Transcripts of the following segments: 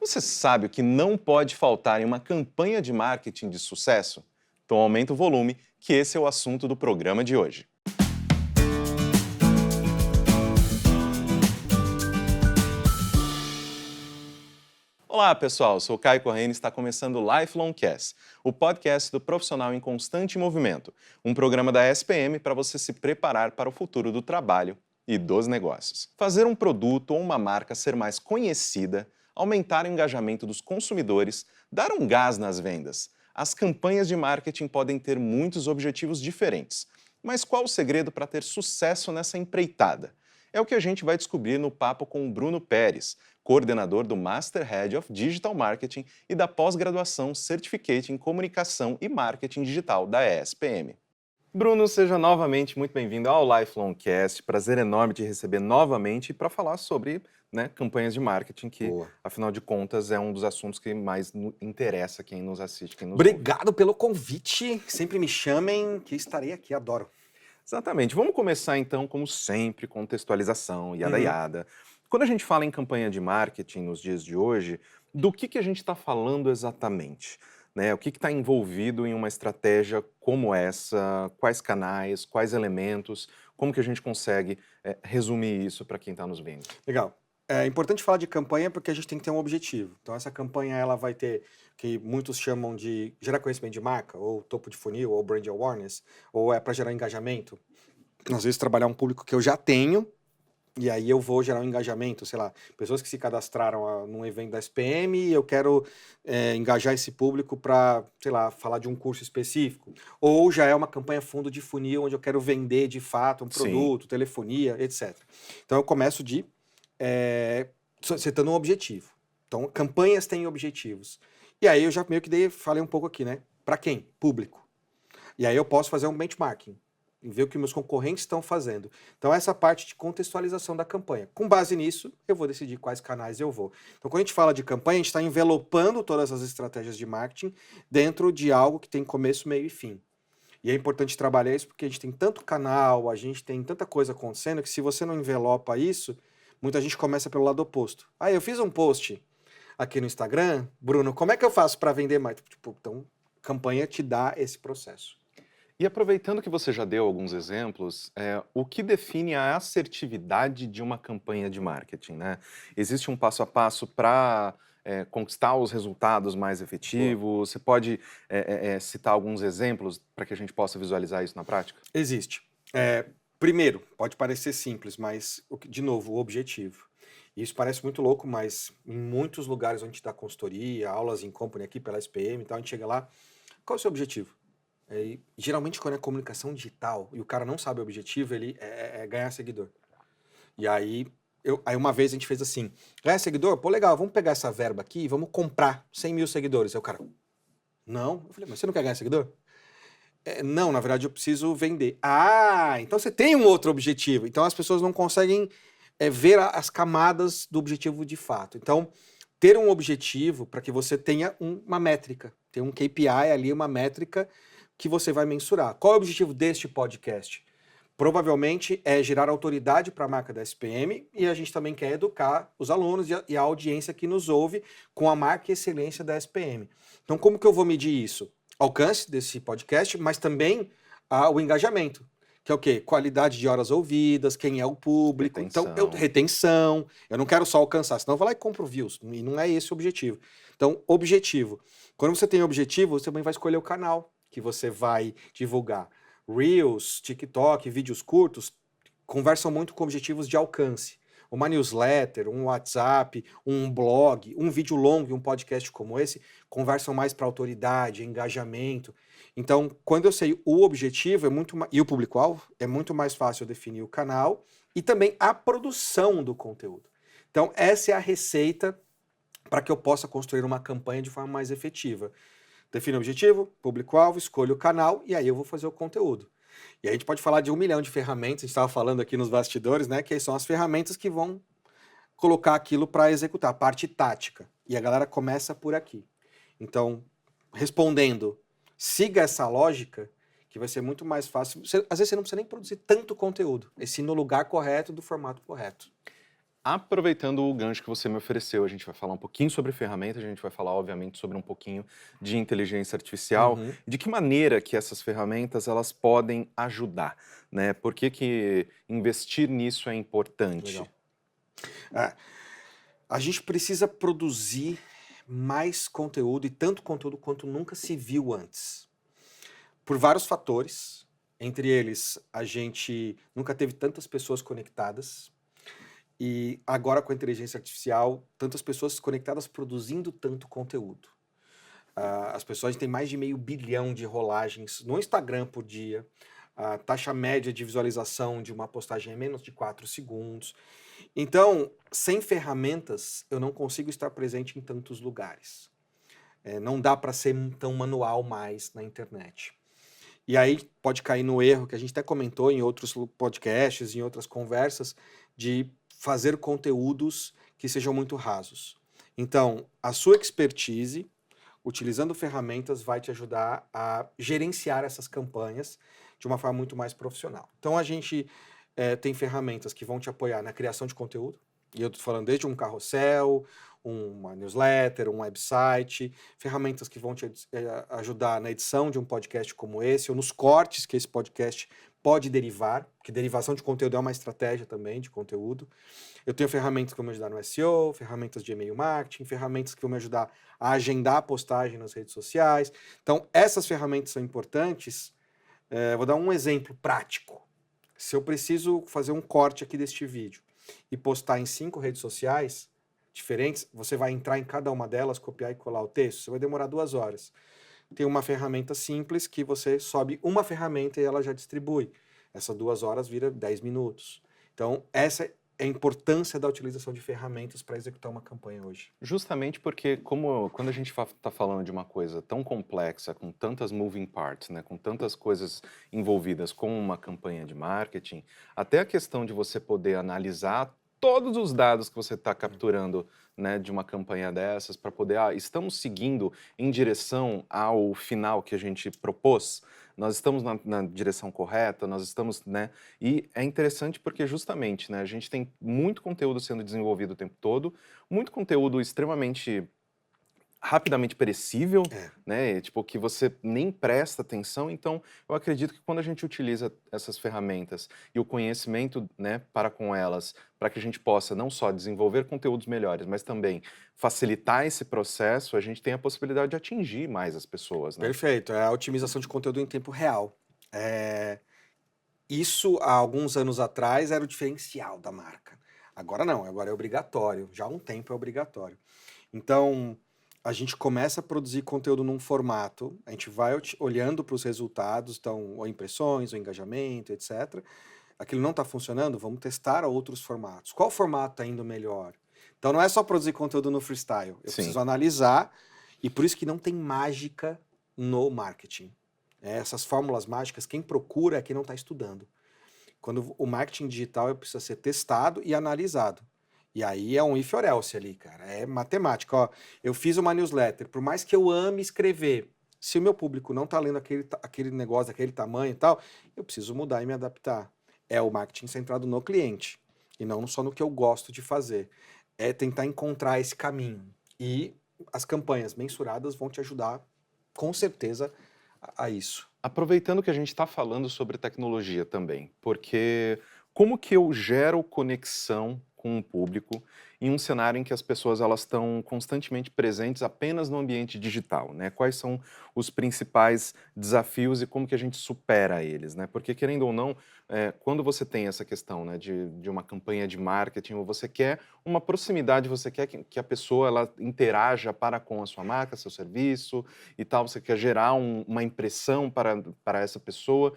Você sabe o que não pode faltar em uma campanha de marketing de sucesso? Então aumenta o volume, que esse é o assunto do programa de hoje. Olá pessoal, sou o Caio Corrêa e está começando o Lifelong Cast, o podcast do profissional em constante movimento, um programa da SPM para você se preparar para o futuro do trabalho e dos negócios. Fazer um produto ou uma marca ser mais conhecida, aumentar o engajamento dos consumidores, dar um gás nas vendas. As campanhas de marketing podem ter muitos objetivos diferentes, mas qual o segredo para ter sucesso nessa empreitada? É o que a gente vai descobrir no papo com o Bruno Pérez, coordenador do Master Head of Digital Marketing e da pós-graduação Certificate em Comunicação e Marketing Digital da ESPM. Bruno, seja novamente muito bem-vindo ao Lifelong Cast. Prazer enorme te receber novamente para falar sobre campanhas de marketing, que, Boa. afinal de contas, é um dos assuntos que mais interessa quem nos assiste, quem nos Obrigado pelo convite. Sempre me chamem, que estarei aqui. Adoro. Exatamente. Vamos começar então, como sempre, contextualização, yada yada. Quando a gente fala em campanha de marketing nos dias de hoje, do que a gente está falando exatamente? Né? O que está envolvido em uma estratégia como essa? Quais canais, quais elementos? Como que a gente consegue resumir isso para quem está nos vendo? Legal. É importante falar de campanha porque a gente tem que ter um objetivo. Então, essa campanha ela vai ter, que muitos chamam de gerar conhecimento de marca, ou topo de funil, ou brand awareness, ou é para gerar engajamento. Às vezes, trabalhar um público que eu já tenho, e aí eu vou gerar um engajamento, sei lá, pessoas que se cadastraram num evento da SPM e eu quero engajar esse público para, sei lá, falar de um curso específico. Ou já é uma campanha fundo de funil, onde eu quero vender de fato um produto, telefonia, etc. Então eu começo setando um objetivo. Então, campanhas têm objetivos. E aí eu já meio que falei um pouco aqui, né? Para quem? Público. E aí eu posso fazer um benchmarking e ver o que meus concorrentes estão fazendo. Então, essa parte de contextualização da campanha. Com base nisso, eu vou decidir quais canais eu vou. Então, quando a gente fala de campanha, a gente está envelopando todas as estratégias de marketing dentro de algo que tem começo, meio e fim. E é importante trabalhar isso porque a gente tem tanto canal, a gente tem tanta coisa acontecendo, que se você não envelopa isso, muita gente começa pelo lado oposto. Ah, eu fiz um post aqui no Instagram, Bruno, como é que eu faço para vender mais? Então, campanha te dá esse processo. E aproveitando que você já deu alguns exemplos, o que define a assertividade de uma campanha de marketing, né? Existe um passo a passo para conquistar os resultados mais efetivos? Você pode citar alguns exemplos para que a gente possa visualizar isso na prática? Existe. Primeiro, pode parecer simples, mas, de novo, o objetivo. Isso parece muito louco, mas em muitos lugares onde a gente dá consultoria, aulas em company aqui pela SPM, então a gente chega lá, qual é o seu objetivo? Geralmente quando é comunicação digital e o cara não sabe o objetivo, ele é ganhar seguidor. E aí uma vez a gente fez assim, ganhar seguidor? Pô, legal, vamos pegar essa verba aqui e vamos comprar 100 mil seguidores. Aí o cara, não. Eu falei, mas você não quer ganhar seguidor? Não, na verdade eu preciso vender. Ah, então você tem um outro objetivo. Então as pessoas não conseguem ver as camadas do objetivo de fato. Então, ter um objetivo para que você tenha uma métrica, ter um KPI ali, uma métrica que você vai mensurar. Qual é o objetivo deste podcast? Provavelmente é gerar autoridade para a marca da SPM e a gente também quer educar os alunos e a audiência que nos ouve com a marca e excelência da SPM. Então, como que eu vou medir isso? Alcance desse podcast, mas também o engajamento, que é o quê? Qualidade de horas ouvidas, quem é o público. Retenção. Então, retenção. Eu não quero só alcançar, senão eu vou lá e compro views. E não é esse o objetivo. Então, objetivo. Quando você tem objetivo, você também vai escolher o canal que você vai divulgar. Reels, TikTok, vídeos curtos, conversam muito com objetivos de alcance. Uma newsletter, um WhatsApp, um blog, um vídeo longo e um podcast como esse conversam mais para autoridade, engajamento. Então, quando eu sei o objetivo e o público-alvo, é muito mais fácil eu definir o canal e também a produção do conteúdo. Então, essa é a receita para que eu possa construir uma campanha de forma mais efetiva. Defino o objetivo, público-alvo, escolho o canal e aí eu vou fazer o conteúdo. E a gente pode falar de 1 milhão de ferramentas, a gente estava falando aqui nos bastidores, né? Que são as ferramentas que vão colocar aquilo para executar, a parte tática. E a galera começa por aqui. Então, respondendo, siga essa lógica, que vai ser muito mais fácil. Às vezes você não precisa nem produzir tanto conteúdo, e sim no lugar correto, do formato correto. Aproveitando o gancho que você me ofereceu, a gente vai falar um pouquinho sobre ferramentas, a gente vai falar, obviamente, sobre um pouquinho de inteligência artificial Uhum, e de que maneira que essas ferramentas elas podem ajudar, né? Por que que investir nisso é importante? legal. É, a gente precisa produzir mais conteúdo e tanto conteúdo quanto nunca se viu antes. Por vários fatores, entre eles, a gente nunca teve tantas pessoas conectadas e agora com a inteligência artificial, tantas pessoas conectadas produzindo tanto conteúdo. As pessoas têm mais de 500 milhão de rolagens no Instagram por dia. A taxa média de visualização de uma postagem é menos de 4 segundos. Então, sem ferramentas, eu não consigo estar presente em tantos lugares. Não dá para ser tão manual mais na internet. E aí pode cair no erro que a gente até comentou em outros podcasts, em outras conversas, de fazer conteúdos que sejam muito rasos. Então, a sua expertise, utilizando ferramentas, vai te ajudar a gerenciar essas campanhas de uma forma muito mais profissional. Então, a gente tem ferramentas que vão te apoiar na criação de conteúdo, e eu estou falando desde um carrossel, uma newsletter, um website, ferramentas que vão te ajudar na edição de um podcast como esse, ou nos cortes que esse podcast pode derivar, porque derivação de conteúdo é uma estratégia também de conteúdo. Eu tenho ferramentas que vão me ajudar no SEO, ferramentas de e-mail marketing, ferramentas que vão me ajudar a agendar a postagem nas redes sociais. Então, essas ferramentas são importantes. Vou dar um exemplo prático. Se eu preciso fazer um corte aqui deste vídeo e postar em 5 redes sociais diferentes, você vai entrar em cada uma delas, copiar e colar o texto, você vai demorar 2 horas. Tem uma ferramenta simples que você sobe uma ferramenta e ela já distribui. Essas 2 horas vira 10 minutos. Então, essa é a importância da utilização de ferramentas para executar uma campanha hoje. Justamente porque quando a gente está falando de uma coisa tão complexa, com tantas moving parts, né, com tantas coisas envolvidas como uma campanha de marketing, até a questão de você poder analisar todos os dados que você está capturando, né, de uma campanha dessas para poder, estamos seguindo em direção ao final que a gente propôs, nós estamos na direção correta, nós estamos, né, e é interessante porque justamente, né, a gente tem muito conteúdo sendo desenvolvido o tempo todo, muito conteúdo extremamente rapidamente perecível, É, né? Tipo, que você nem presta atenção. Então, eu acredito que quando a gente utiliza essas ferramentas e o conhecimento, né, para com elas, para que a gente possa não só desenvolver conteúdos melhores, mas também facilitar esse processo, a gente tem a possibilidade de atingir mais as pessoas, né? perfeito. É a otimização de conteúdo em tempo real. Isso, há alguns anos atrás, era o diferencial da marca. Agora não, agora é obrigatório. Já há um tempo é obrigatório. Então, a gente começa a produzir conteúdo num formato, a gente vai olhando para os resultados, então, ou impressões, ou engajamento, etc. Aquilo não está funcionando, vamos testar outros formatos. Qual formato está indo melhor? Então, não é só produzir conteúdo no freestyle. Eu Sim. preciso analisar, e por isso que não tem mágica no marketing. Essas fórmulas mágicas, quem procura é quem não está estudando. Quando o marketing digital precisa ser testado e analisado. E aí é um if or else ali, cara. É matemática. Ó, eu fiz uma newsletter, por mais que eu ame escrever, se o meu público não está lendo aquele negócio, daquele tamanho e tal, eu preciso mudar e me adaptar. É o marketing centrado no cliente e não só no que eu gosto de fazer. É tentar encontrar esse caminho. E as campanhas mensuradas vão te ajudar, com certeza, a isso. Aproveitando que a gente está falando sobre tecnologia também, porque como que eu gero conexão com o público em um cenário em que as pessoas elas estão constantemente presentes apenas no ambiente digital, né? Quais são os principais desafios e como que a gente supera eles, né? Porque querendo ou não, quando você tem essa questão, né, de uma campanha de marketing, ou você quer uma proximidade, você quer que a pessoa ela interaja para com a sua marca, seu serviço, e tal, você quer gerar uma impressão para essa pessoa.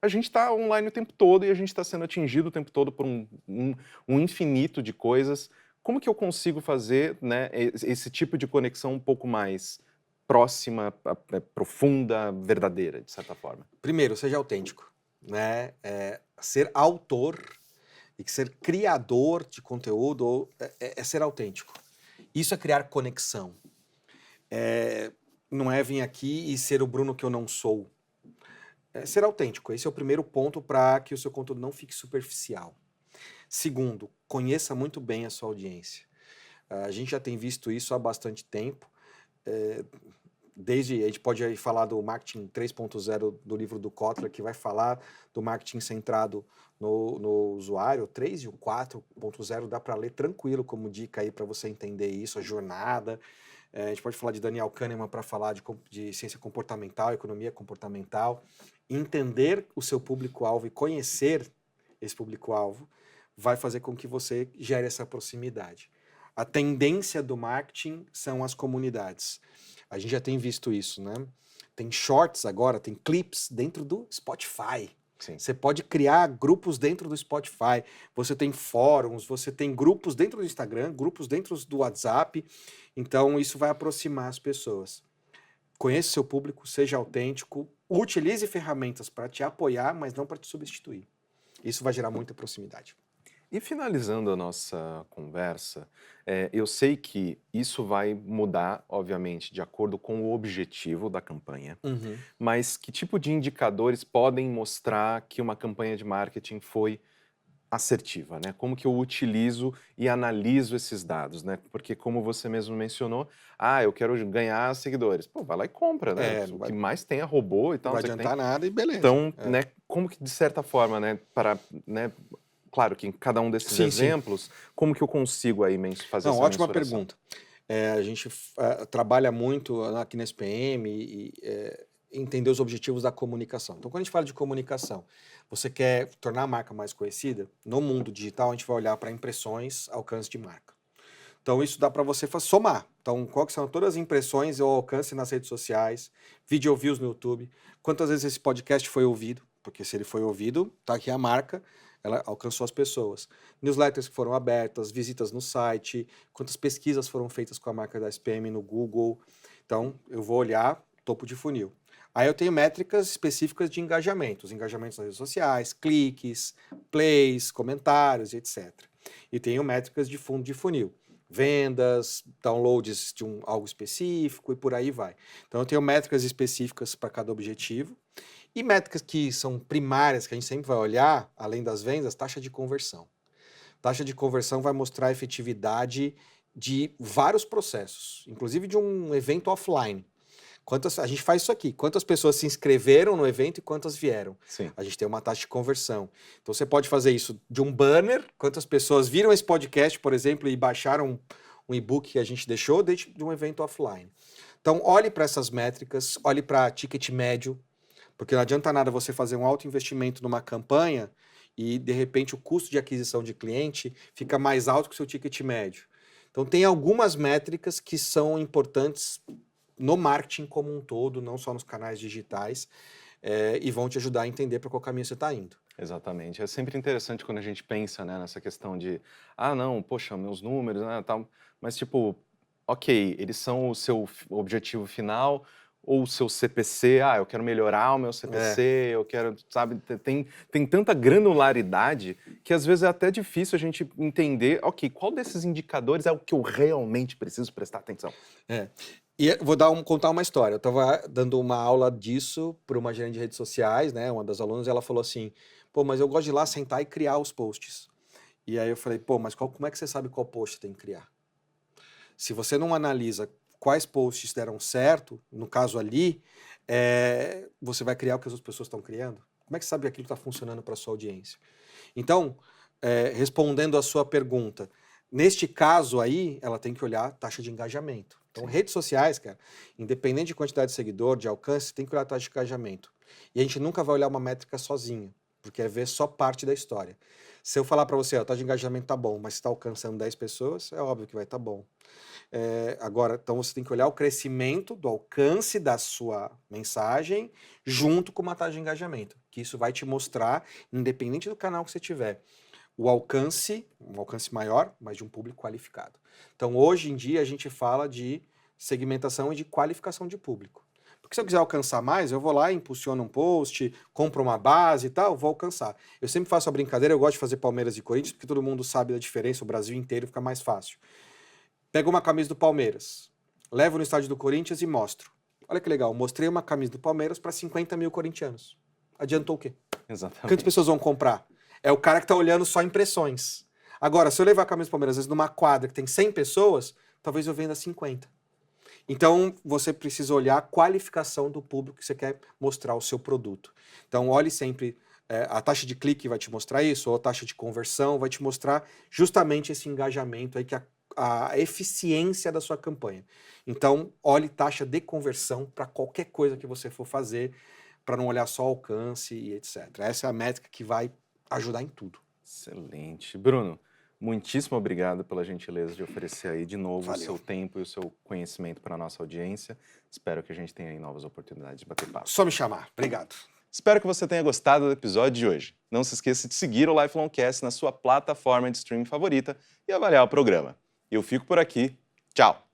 A gente está online o tempo todo e a gente está sendo atingido o tempo todo por um infinito de coisas. Como que eu consigo fazer, né, esse tipo de conexão um pouco mais próxima, profunda, verdadeira, de certa forma? Primeiro, seja autêntico, né? Ser autor e ser criador de conteúdo é ser autêntico. Isso é criar conexão. Não é vir aqui e ser o Bruno que eu não sou. É ser autêntico. Esse é o primeiro ponto para que o seu conteúdo não fique superficial. Segundo, conheça muito bem a sua audiência. A gente já tem visto isso há bastante tempo. É, Desde, a gente pode aí falar do marketing 3.0 do livro do Kotler, que vai falar do marketing centrado no usuário. O 3 e o 4.0 dá para ler tranquilo como dica aí para você entender isso, a jornada. A gente pode falar de Daniel Kahneman para falar de ciência comportamental, economia comportamental. Entender o seu público-alvo e conhecer esse público-alvo vai fazer com que você gere essa proximidade. A tendência do marketing são as comunidades. A gente já tem visto isso, né? Tem shorts agora, tem clips dentro do Spotify. Sim. Você pode criar grupos dentro do Spotify. Você tem fóruns, você tem grupos dentro do Instagram, grupos dentro do WhatsApp. Então, isso vai aproximar as pessoas. Conheça o seu público, seja autêntico, utilize ferramentas para te apoiar, mas não para te substituir. Isso vai gerar muita proximidade. E finalizando a nossa conversa, eu sei que isso vai mudar, obviamente, de acordo com o objetivo da campanha, mas que tipo de indicadores podem mostrar que uma campanha de marketing foi assertiva, né? Como que eu utilizo e analiso esses dados, né? Porque como você mesmo mencionou, eu quero ganhar seguidores. Pô, vai lá e compra, né? Não O vai, que mais tem é robô e não tal, vai não sei o que tem. adiantar nada e beleza. Então, né, como que de certa forma, né, claro que em cada um desses Sim, sim. exemplos, como que eu consigo aí fazer Não, essa ótima mensuração? pergunta. A gente trabalha muito aqui na SPM e entender os objetivos da comunicação. Então, quando a gente fala de comunicação, você quer tornar a marca mais conhecida, no mundo digital a gente vai olhar para impressões, alcance de marca. Então, isso dá para você somar. Então, qual que são todas as impressões ou alcance nas redes sociais, video views no YouTube, quantas vezes esse podcast foi ouvido, porque se ele foi ouvido, tá aqui a marca, ela alcançou as pessoas. Newsletters que foram abertas, visitas no site, quantas pesquisas foram feitas com a marca da SPM no Google. Então, eu vou olhar topo de funil. Aí eu tenho métricas específicas de engajamento, os engajamentos nas redes sociais, cliques, plays, comentários, etc. E tenho métricas de fundo de funil, vendas, downloads de algo específico e por aí vai. Então eu tenho métricas específicas para cada objetivo e métricas que são primárias, que a gente sempre vai olhar, além das vendas, taxa de conversão. Taxa de conversão vai mostrar a efetividade de vários processos, inclusive de um evento offline. A gente faz isso aqui. Quantas pessoas se inscreveram no evento e quantas vieram? Sim. A gente tem uma taxa de conversão. Então você pode fazer isso de um banner, quantas pessoas viram esse podcast, por exemplo, e baixaram um e-book que a gente deixou de um evento offline. Então olhe para essas métricas, olhe para ticket médio, porque não adianta nada você fazer um alto investimento numa campanha e de repente o custo de aquisição de cliente fica mais alto que o seu ticket médio. Então tem algumas métricas que são importantes no marketing como um todo, não só nos canais digitais, e vão te ajudar a entender para qual caminho você está indo. Exatamente. É sempre interessante quando a gente pensa, né, nessa questão de, não, poxa, meus números, né, tal, mas tipo, ok, eles são o seu objetivo final ou o seu CPC, eu quero melhorar o meu CPC, eu quero, sabe, tem tanta granularidade que às vezes é até difícil a gente entender, ok, qual desses indicadores é o que eu realmente preciso prestar atenção? E vou contar uma história. Eu estava dando uma aula disso para uma gerente de redes sociais, né? Uma das alunas, e ela falou assim: pô, mas eu gosto de ir lá sentar e criar os posts. E aí eu falei: pô, mas como é que você sabe qual post tem que criar? Se você não analisa quais posts deram certo, no caso ali, você vai criar o que as outras pessoas estão criando? Como é que você sabe que aquilo está funcionando para a sua audiência? Então, respondendo a sua pergunta, neste caso aí, ela tem que olhar a taxa de engajamento. Então, redes sociais, cara, independente de quantidade de seguidor, de alcance, tem que olhar a taxa de engajamento. E a gente nunca vai olhar uma métrica sozinha, porque é ver só parte da história. Se eu falar para você, a taxa de engajamento tá bom, mas você está alcançando 10 pessoas, é óbvio que vai estar bom. Agora, então você tem que olhar o crescimento do alcance da sua mensagem junto com uma taxa de engajamento, que isso vai te mostrar, independente do canal que você tiver, um alcance maior, mas de um público qualificado. Então, hoje em dia, a gente fala de segmentação e de qualificação de público. Porque se eu quiser alcançar mais, eu vou lá, impulsiono um post, compro uma base e tal, vou alcançar. Eu sempre faço a brincadeira, eu gosto de fazer Palmeiras e Corinthians, porque todo mundo sabe da diferença, o Brasil inteiro fica mais fácil. Pego uma camisa do Palmeiras, levo no estádio do Corinthians e mostro. Olha que legal, mostrei uma camisa do Palmeiras para 50 mil corintianos. Adiantou o quê? Exatamente. Quantas pessoas vão comprar? é o cara que está olhando só impressões. Agora, se eu levar a camisa do Palmeiras, às vezes, numa quadra que tem 100 pessoas, talvez eu venda 50. Então, você precisa olhar a qualificação do público que você quer mostrar o seu produto. Então, olhe sempre, a taxa de clique vai te mostrar isso, ou a taxa de conversão vai te mostrar justamente esse engajamento aí, que a eficiência da sua campanha. Então, olhe taxa de conversão para qualquer coisa que você for fazer, para não olhar só alcance e etc. Essa é a métrica que vai ajudar em tudo. Excelente. Bruno, muitíssimo obrigado pela gentileza de oferecer aí de novo o seu tempo e o seu conhecimento para a nossa audiência. Espero que a gente tenha aí novas oportunidades de bater papo. Só me chamar. Obrigado. Espero que você tenha gostado do episódio de hoje. Não se esqueça de seguir o Lifelong Cast na sua plataforma de streaming favorita e avaliar o programa. Eu fico por aqui. Tchau!